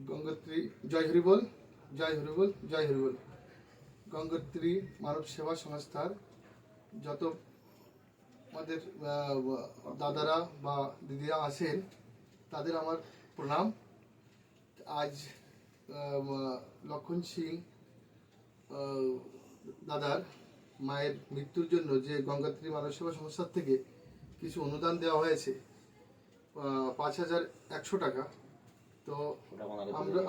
গঙ্গোত্রী জয় হরিবল, জয় হরিবল, জয় হরিবল। গঙ্গোত্রী মানব সেবা সংস্থার যত আমাদের দাদারা বা দিদিরা আছেন তাদের আমার প্রণাম। আজ লক্ষণ সিং দাদার মায়ের মৃত্যুর জন্য যে গঙ্গোত্রী মানব সেবা সংস্থার থেকে কিছু অনুদান দেওয়া হয়েছে ৫,১০০ টাকা, তো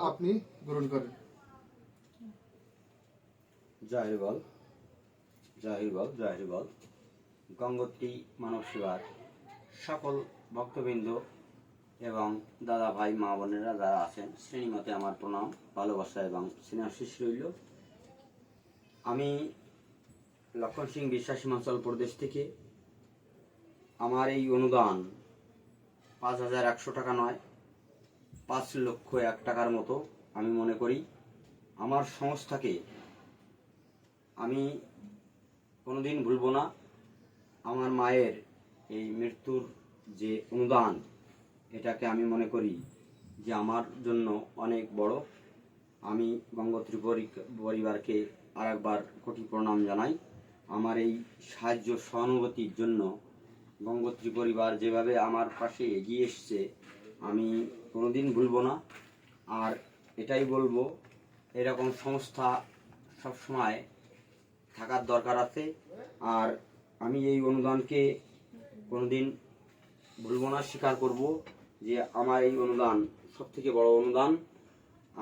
আপনি গ্রহণ করেন। জয় হরিবল, জয় হরিবল, জয় হরিবল। গঙ্গোত্রী মানব সেবার সকল ভক্তবৃন্দ এবং দাদা ভাই মা বোনেরা যারা আছেন শ্রেণীমতে আমার প্রণাম, ভালোবাসা এবং স্নেহাশিস রইল। আমি লক্ষণ সিং বিশ্বাস হিমাচল প্রদেশ থেকে আমার এই অনুদান ৫,১০০ টাকা নয়, ৫,০০,০০০ টাকার মতো আমি মনে করি। আমার সংস্থাকে আমি কোনোদিন ভুলব না। আমার মায়ের এই মৃত্যুর যে অনুদান, এটাকে আমি মনে করি যে আমার জন্য অনেক বড়। আমি গঙ্গোত্রী পরিবারকে আরেকবার কোটি প্রণাম জানাই। আমার এই সাহায্য সহানুভূতির জন্য গঙ্গোত্রী পরিবার যেভাবে আমার পাশে এগিয়ে এসছে আমি কোনোদিন ভুলব না। আর এটাই বলবো, এরকম সংস্থা সবসময় থাকার দরকার আছে। আর আমি এই অনুদানকে কোনোদিন ভুলব না, স্বীকার করব যে আমার এই অনুদান সবথেকে বড় অনুদান।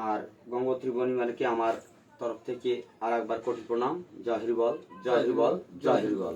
আর গঙ্গোত্রী পরিবারকে আমার তরফ থেকে আরেকবার কোটি প্রণাম। জয় হরিবল, জয় হরিবল, জয় হরিবল।